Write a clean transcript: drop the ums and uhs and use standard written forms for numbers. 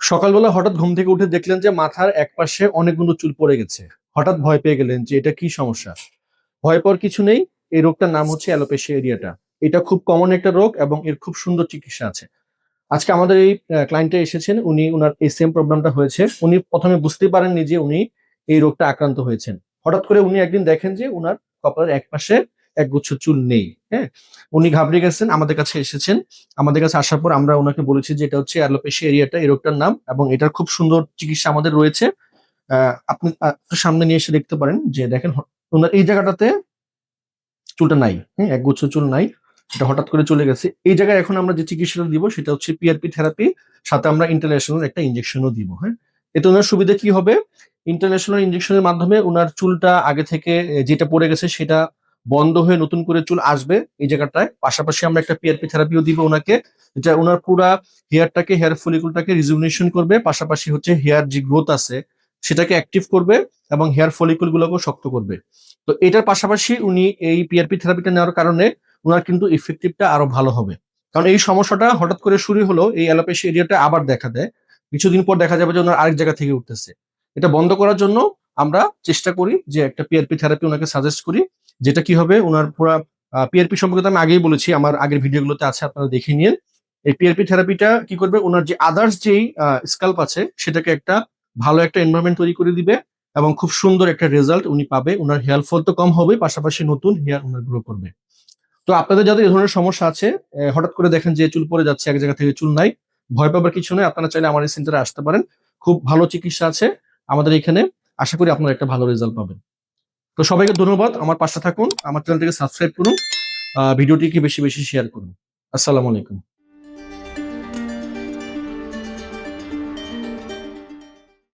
সকালবেলা হঠাৎ ঘুম থেকে উঠে দেখলেন যে মাথার একপাশে অনেকগুলো চুল পড়ে গেছে। হঠাৎ ভয় পেয়ে গেলেন যে এটা কি সমস্যা। ভয় পাওয়ার কিছু নেই। এই রোগটার নাম হচ্ছে অ্যালোপেশিয়া এরিয়াটা। এটা খুব কমন একটা রোগ এবং এর খুব সুন্দর চিকিৎসা আছে। আজকে আমাদের এই ক্লায়েন্টটা এসেছেন, উনি উনার এই সেম প্রবলেমটা হয়েছে। উনি প্রথমে বুঝতেই পারেননি যে উনি এই রোগটা আক্রান্ত হয়েছেন। হঠাৎ করে উনি একদিন দেখেন যে উনার কপালের একপাশে একগুচ্ছ চুল নেই। হ্যাঁ, উনি ঘাবড়ে গেছেন, আমাদের কাছে এসেছেন। আমাদের কাছে আসার পর আমরা ওনাকে বলেছি যে এটা হচ্ছে অ্যালোপেশিয়া এরিয়াটা, এই রোগটার নাম, এবং এটার খুব সুন্দর চিকিৎসা আমাদের রয়েছে। আপনি একটু সামনে নিয়ে এসে দেখতে পারেন যে দেখেন ওনার এই জায়গাটাতে চুলটা নাই। হ্যাঁ, একগুচ্ছ চুল নাই। এটা হঠাৎ করে চলে গেছে। এই জায়গায় এখন আমরা যে চিকিৎসাটা দিব সেটা হচ্ছে পিআরপি থেরাপি, সাথে আমরা ইন্টারন্যাশনাল একটা ইনজেকশনও দিব। হ্যাঁ, এতে ওনার সুবিধা কি হবে? ইন্টারন্যাশনাল ইনজেকশনের মাধ্যমে ওনার চুলটা আগে থেকে যেটা পড়ে গেছে সেটা বন্ধ হয়ে নতুন করে চুল আসবে এই জায়গাটায়। পাশাপাশি আমরা একটা পিআরপি থেরাপিও দিব ওনাকে, যেটা ওনার পুরা হেয়ারটাকে, হেয়ার ফলিকুলটাকে রিজুভিনেশন করবে। পাশাপাশি হচ্ছে হেয়ার যে গ্রোথ আছে সেটাকে অ্যাক্টিভ করবে এবং হেয়ার ফলিকুল গুলোকেও শক্ত করবে। তো এটার পাশাপাশি উনি এই পিআরপি থেরাপিটা নেওয়ার কারণে উনার কিন্তু ইফেক্টিভটা আরো ভালো হবে। কারণ এই সমস্যাটা হঠাৎ করে শুরু হলো, এই অ্যালোপেশিয়া এরিয়াটা আবার দেখা দেয়। কিছুদিন পর দেখা যাবে যে ওনার আরেক জায়গা থেকে উঠতেছে। এটা বন্ধ করার জন্য আমরা চেষ্টা করি যে একটা পিআরপি থেরাপি ওনাকে সাজেস্ট করি, যেটা কি হবে ওনার পুরা পিআরপি সম্পর্কে তো আমি আগেই বলেছি, আমার আগের ভিডিওগুলোতে আছে, আপনারা দেখে নিন। এই পিআরপি থেরাপিটা কি করবে, ওনার যে আদার্স যেই স্কাল্প আছে সেটাকে একটা ভালো একটা এনভায়রনমেন্ট তৈরি করে দিবে এবং খুব সুন্দর একটা রেজাল্ট উনি পাবে। উনার হেয়ার ফল তো কম হবে, পাশাপাশি নতুন হেয়ার উনার গ্রো করবে। তো আপনাদের যাদের এই ধরনের সমস্যা আছে, হঠাৎ করে দেখেন যে চুল পড়ে যাচ্ছে, এক জায়গা থেকে চুল নাই, ভয় পাবার কিছু নেই। আপনারা চাইলে আমার এই সেন্টারে আসতে পারেন। খুব ভালো চিকিৎসা আছে আমাদের এখানে। আশা করি আপনারা একটা ভালো রেজাল্ট পাবেন। তো সবাইকে ধন্যবাদ। আমার পাশে থাকুন, আমার চ্যানেলটিকে সাবস্ক্রাইব করুন, ভিডিওটিকে বেশি বেশি শেয়ার করুন। আসসালামু আলাইকুম।